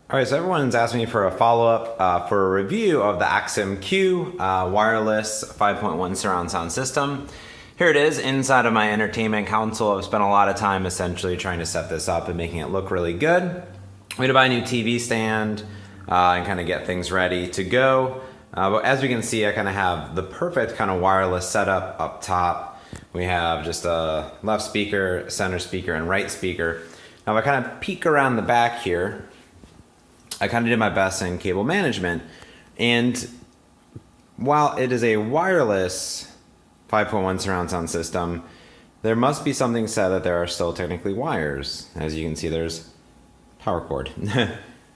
All right, so everyone's asked me for a follow-up for a review of the Axiim Q wireless 5.1 surround sound system. Here it is inside of my entertainment console. I've spent a lot of time essentially trying to set this up and making it look really good. We had to buy a new TV stand and kind of get things ready to go. But as we can see, I kind of have the perfect kind of wireless setup up top. We have just a left speaker, center speaker, and right speaker. Now if I kind of peek around the back here, I kind of did my best in cable management, and while it is a wireless 5.1 surround sound system, there must be something said that there are still technically wires. As you can see, there's power cord.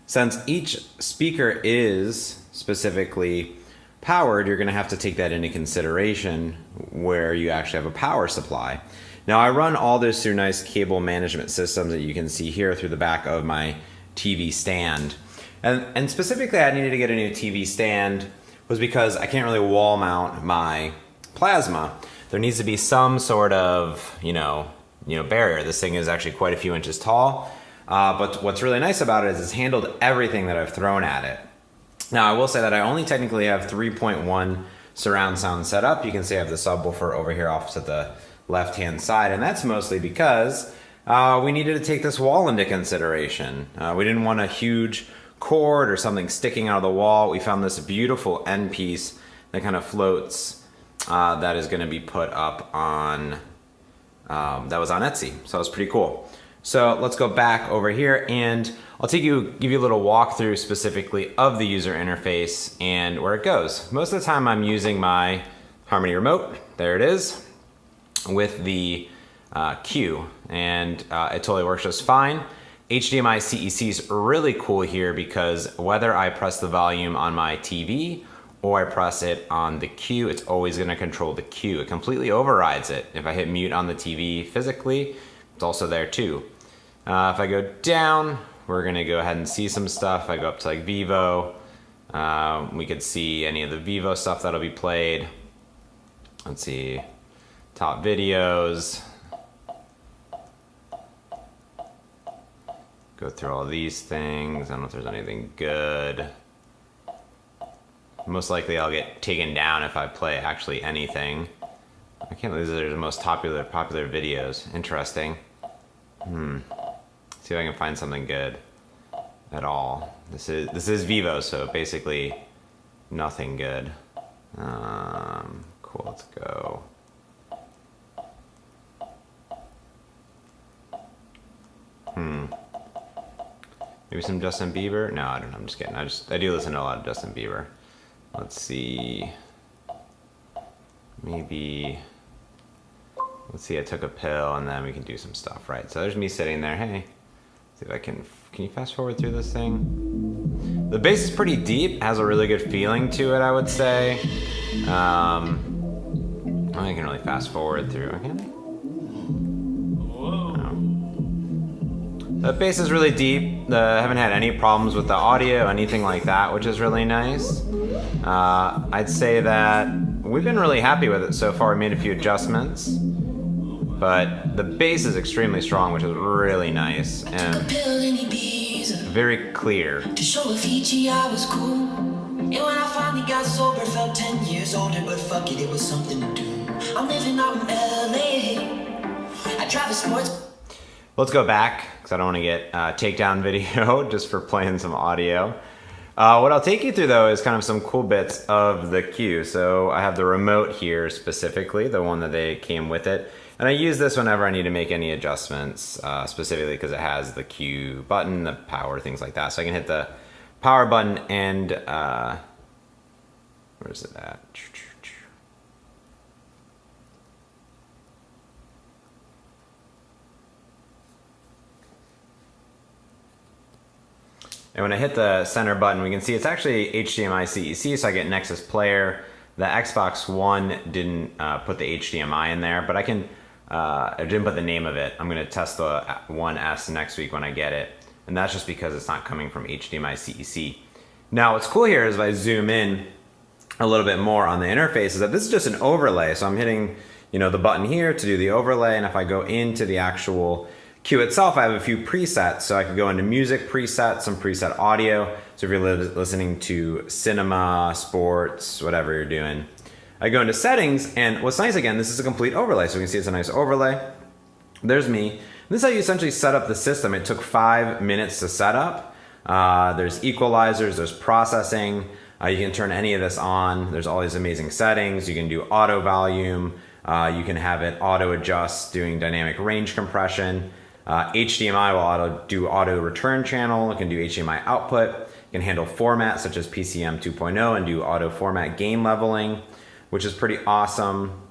Since each speaker is specifically powered, you're going to have to take that into consideration where you actually have a power supply. Now I run all this through nice cable management systems that you can see here through the back of my TV stand. And specifically I needed to get a new TV stand was because I can't really wall mount my plasma. There needs to be some sort of, barrier. This thing is actually quite a few inches tall. But what's really nice about it is it's handled everything that I've thrown at it. Now I will say that I only technically have 3.1 surround sound set up. You can see I have the subwoofer over here off to the left-hand side, and that's mostly because we needed to take this wall into consideration. We didn't want a huge cord or something sticking out of the wall. We found this beautiful end piece that kind of floats that is going to be put up on, that was on Etsy, so it was pretty cool. So let's go back over here and I'll give you a little walkthrough specifically of the user interface and where it goes. Most of the time I'm using my Harmony remote, there it is, with the Q, and it totally works just fine. HDMI CEC is really cool here because whether I press the volume on my TV or I press it on the Q, it's always going to control the Q. It completely overrides it. If I hit mute on the TV physically, it's also there too. If I go down, we're going to go ahead and see some stuff. If I go up to like Vivo, we could see any of the Vivo stuff that'll be played. Let's see, top videos. Go through all these things. I don't know if there's anything good. Most likely I'll get taken down if I play actually anything. I can't believe these are the most popular videos. Interesting. See if I can find something good at all. This is Vivo, so basically nothing good. Cool, let's go. Maybe some Justin Bieber? No, I don't know, I'm just kidding. I do listen to a lot of Justin Bieber. Let's see. Maybe, let's see, I took a pill and then we can do some stuff, right? So there's me sitting there, hey. See if I can you fast forward through this thing? The bass is pretty deep, has a really good feeling to it, I would say. I can really fast forward through, okay? The bass is really deep. I haven't had any problems with the audio, anything like that, which is really nice. I'd say that we've been really happy with it so far. We made a few adjustments, but the bass is extremely strong, which is really nice and very clear. To show Fiji I was cool. And when I finally got sober, felt 10 years older, but fuck it, it was something to do. I'm living out in LA. I drive a sports. Let's go back, because I don't want to get takedown video just for playing some audio. What I'll take you through, though, is kind of some cool bits of the Q. So I have the remote here specifically, the one that they came with it. And I use this whenever I need to make any adjustments, specifically because it has the Q button, the power, things like that. So I can hit the power button and, where's it at? And when I hit the center button, we can see it's actually HDMI CEC, so I get Nexus Player. The Xbox One didn't put the HDMI in there, but I didn't put the name of it. I'm gonna test the One S next week when I get it. And that's just because it's not coming from HDMI CEC. Now what's cool here is if I zoom in a little bit more on the interface is that this is just an overlay. So I'm hitting the button here to do the overlay, and if I go into the actual Q itself, I have a few presets, so I could go into music presets, some preset audio. So if you're listening to cinema, sports, whatever you're doing, I go into settings, and what's nice, again, this is a complete overlay, so you can see it's a nice overlay. There's me. This is how you essentially set up the system. It took 5 minutes to set up. There's equalizers, there's processing. You can turn any of this on. There's all these amazing settings. You can do auto volume. You can have it auto adjust, doing dynamic range compression. HDMI will do auto return channel. It can do HDMI output. It can handle formats such as PCM 2.0 and do auto format gain leveling, which is pretty awesome.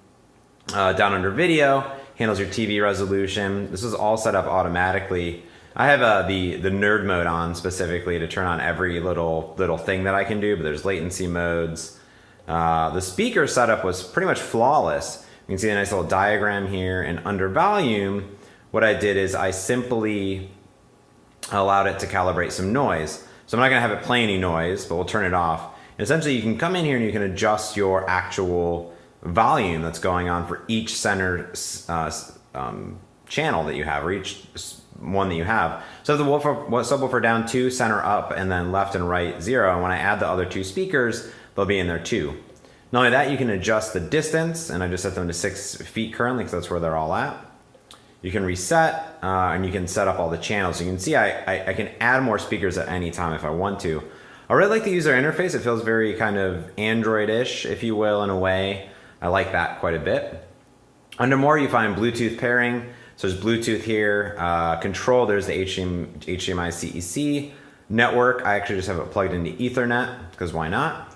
Down under video, handles your TV resolution. This is all set up automatically. I have the nerd mode on specifically to turn on every little thing that I can do, but there's latency modes. The speaker setup was pretty much flawless. You can see a nice little diagram here, and under volume, what I did is I simply allowed it to calibrate some noise. So I'm not gonna have it play any noise, but we'll turn it off. And essentially you can come in here and you can adjust your actual volume that's going on for each center channel that you have, or each one that you have. So the subwoofer down 2, center up, and then left and right 0. And when I add the other 2 speakers, they'll be in there too. Not only that, you can adjust the distance, and I just set them to 6 feet currently because that's where they're all at. You can reset, and you can set up all the channels. So you can see I can add more speakers at any time if I want to. I really like the user interface. It feels very kind of Android-ish, if you will, in a way. I like that quite a bit. Under more, you find Bluetooth pairing. So there's Bluetooth here. Control, there's the HDMI CEC. Network, I actually just have it plugged into Ethernet, because why not?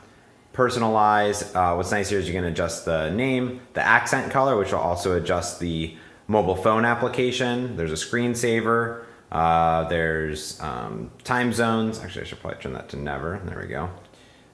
Personalize, what's nice here is you can adjust the name, the accent color, which will also adjust the mobile phone application. There's a screensaver. There's time zones. Actually, I should probably turn that to never. There we go.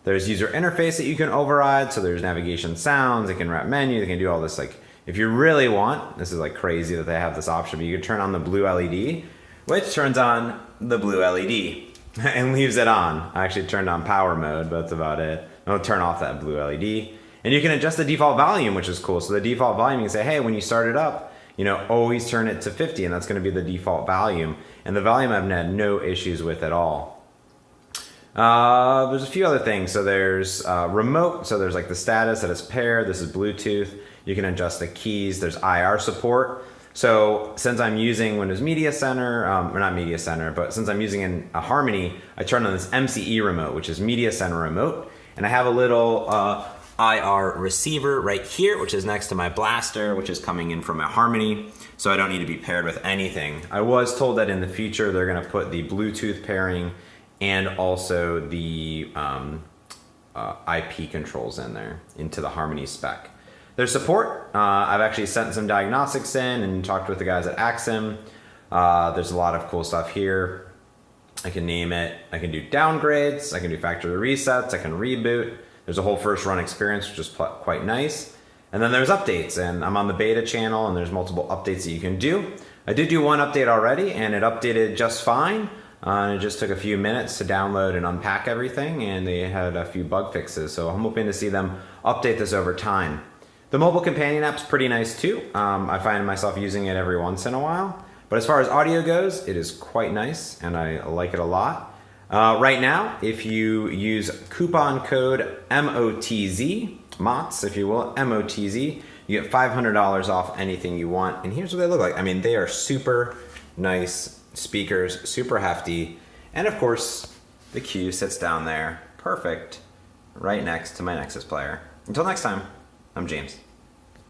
There's user interface that you can override. So there's navigation sounds. They can wrap menu. They can do all this. Like, if you really want, this is like crazy that they have this option, but you can turn on the blue LED, which turns on the blue LED and leaves it on. I actually turned on power mode, but that's about it. I'll turn off that blue LED. And you can adjust the default volume, which is cool. So the default volume, you can say, hey, when you start it up, you know, always turn it to 50, and that's going to be the default volume. And the volume I've had no issues with at all. There's a few other things. So there's remote. So there's like the status that it's paired. This is Bluetooth. You can adjust the keys. There's IR support. So since I'm using Windows Media Center, or not Media Center, but since I'm using a Harmony, I turn on this MCE remote, which is Media Center remote. And I have a little IR receiver right here, which is next to my blaster, which is coming in from my Harmony, so I don't need to be paired with anything. I was told that in the future they're going to put the Bluetooth pairing and also the IP controls in there into the Harmony spec. There's support. I've actually sent some diagnostics in and talked with the guys at Axiim. There's a lot of cool stuff here. I can name it. I can do downgrades. I can do factory resets. I can reboot. There's a whole first run experience, which is quite nice. And then there's updates, and I'm on the beta channel, and there's multiple updates that you can do. I did do one update already, and it updated just fine. And it just took a few minutes to download and unpack everything, and they had a few bug fixes. So I'm hoping to see them update this over time. The mobile companion app's pretty nice too. I find myself using it every once in a while. But as far as audio goes, it is quite nice, and I like it a lot. Right now, if you use coupon code MOTZ, MOTZ if you will, MOTZ, you get $500 off anything you want. And here's what they look like. I mean, they are super nice speakers, super hefty. And of course, the Q sits down there, perfect, right next to my Nexus player. Until next time, I'm James.